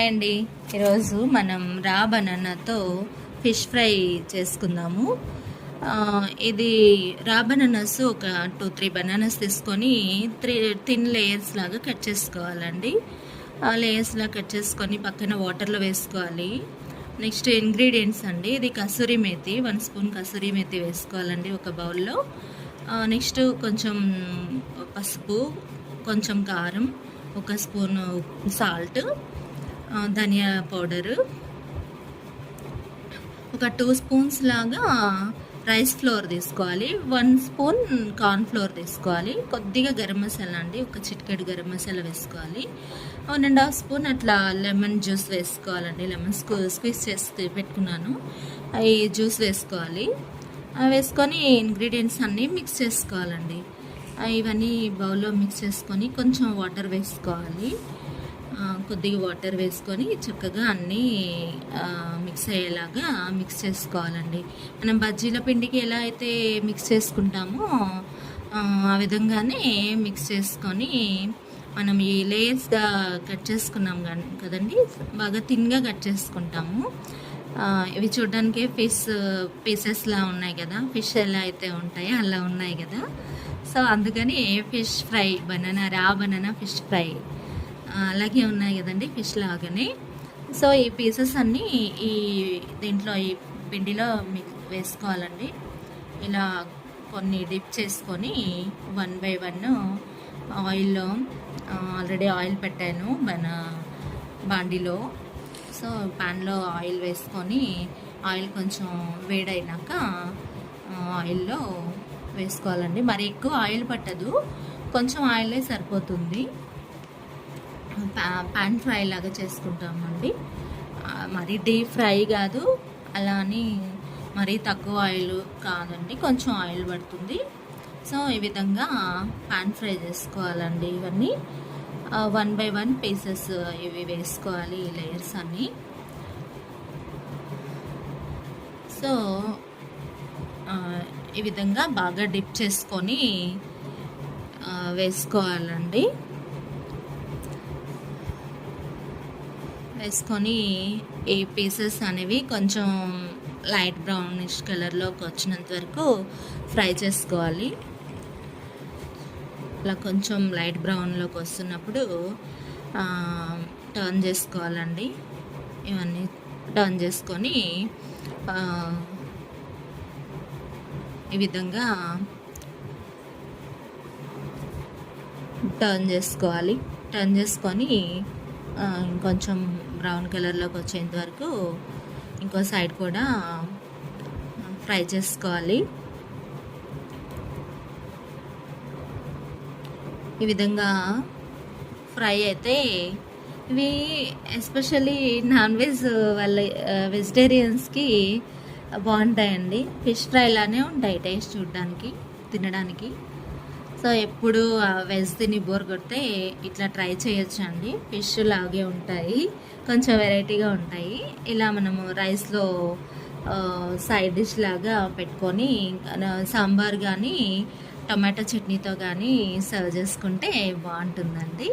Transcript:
Hi అండి. ఈరోజు మనం రా బనానాతో ఫిష్ ఫ్రై చేసుకుందాము. ఇది రా బనానాస్ ఒక 2-3 బనానాస్ తీసుకొని 3 థిన్ లేయర్స్ లాగా కట్ చేసుకోవాలండి. లేయర్స్ లాగా కట్ చేసుకొని పక్కన వాటర్లో వేసుకోవాలి. నెక్స్ట్ ఇంగ్రీడియంట్స్ అండి, ఇది కసూరి మేతి, 1 స్పూన్ కసూరి మేతి వేసుకోవాలండి ఒక బౌల్లో. నెక్స్ట్ కొంచెం పసుపు, కొంచెం కారం, 1 స్పూన్ సాల్ట్, ధనియా పౌడరు, ఒక 2 స్పూన్స్ లాగా రైస్ ఫ్లోర్ తీసుకోవాలి, 1 స్పూన్ కార్న్ ఫ్లోర్ తీసుకోవాలి, కొద్దిగా గరం మసాలా అండి, ఒక చిటికెడు గరం మసాలా వేసుకోవాలి, 1.5 స్పూన్ అట్లా లెమన్ జ్యూస్ వేసుకోవాలండి. లెమన్ స్క్వీజ్ చేసి పెట్టుకున్నాను, అవి జ్యూస్ వేసుకోవాలి. వేసుకొని ఇంగ్రీడియంట్స్ అన్నీ మిక్స్ చేసుకోవాలండి. ఇవన్నీ బౌల్లో మిక్స్ చేసుకొని కొంచెం వాటర్ వేసుకోవాలి. కొద్దిగా వాటర్ వేసుకొని చక్కగా అన్నీ మిక్స్ అయ్యేలాగా మిక్స్ చేసుకోవాలండి. మనం బజ్జీల పిండికి ఎలా అయితే మిక్స్ చేసుకుంటామో ఆ విధంగానే మిక్స్ చేసుకొని మనం ఈ లేయర్స్గా కట్ చేసుకున్నాం కదండి, బాగా థిన్గా కట్ చేసుకుంటాము. ఇవి చూడడానికి ఫిష్ పీసెస్లా ఉన్నాయి కదా, ఫిష్ ఎలా అయితే ఉంటాయో అలా ఉన్నాయి కదా. సో అందుకని ఫిష్ ఫ్రై రా బనానా ఫిష్ ఫ్రై అలాగే ఉన్నాయి కదండి, ఫిష్ లాగానే. సో ఈ పీసెస్ అన్నీ దీంట్లో ఈ పిండిలో వేసుకోవాలండి. ఇలా కొన్ని డిప్ చేసుకొని 1 by 1 ఆయిల్లో, ఆల్రెడీ ఆయిల్ పెట్టాను బాండిలో. సో ప్యాన్లో ఆయిల్ వేసుకొని ఆయిల్ కొంచెం వేడైనాక ఆయిల్లో వేసుకోవాలండి. మరి ఎక్కువ ఆయిల్ పట్టదు, కొంచెం ఆయిలే సరిపోతుంది. పాన్ ఫ్రై లాగా చేసుకుంటామండి, మరి డీప్ ఫ్రై కాదు, అలా అని మరీ తక్కువ ఆయిల్ కాదండి, కొంచెం ఆయిల్ పడుతుంది. సో ఈ విధంగా పాన్ ఫ్రై చేసుకోవాలండి. ఇవన్నీ 1 by 1 పీసెస్ ఇవి వేసుకోవాలి, ఈ లేయర్స్ అన్నీ. సో ఈ విధంగా బాగా డిప్ చేసుకొని వేసుకోవాలండి. వేసుకొని ఈ పీసెస్ అనేవి కొంచెం లైట్ బ్రౌనిష్ కలర్లోకి వచ్చినంత వరకు ఫ్రై చేసుకోవాలి. అలా కొంచెం లైట్ బ్రౌన్లోకి వస్తున్నప్పుడు టర్న్ చేసుకోవాలండి. ఇవన్నీ టర్న్ చేసుకొని ఈ విధంగా టర్న్ చేసుకోవాలి. టర్న్ చేసుకొని ఇంకొంచెం బ్రౌన్ కలర్లోకి వచ్చేంత వరకు ఇంకో సైడ్ కూడా ఫ్రై చేసుకోవాలి. ఈ విధంగా ఫ్రై అయితే ఇవి ఎస్పెషల్లీ నాన్ వెజ్ వాళ్ళ వెజిటేరియన్స్కి బాగుంటాయండి. ఫిష్ ఫ్రై లానే ఉంటాయి టేస్ట్ చూడడానికి, తినడానికి. సో ఎప్పుడు వెజ్ తిని బోర్ కొడితే ఇట్లా ట్రై చేయొచ్చు అండి. ఫిష్ లాగే ఉంటాయి, కొంచెం వెరైటీగా ఉంటాయి. ఇలా మనము రైస్లో సైడ్ డిష్ లాగా పెట్టుకొని సాంబార్ కానీ టమాటో చట్నీతో కానీ సర్వ్ చేసుకుంటే బాగుంటుందండి.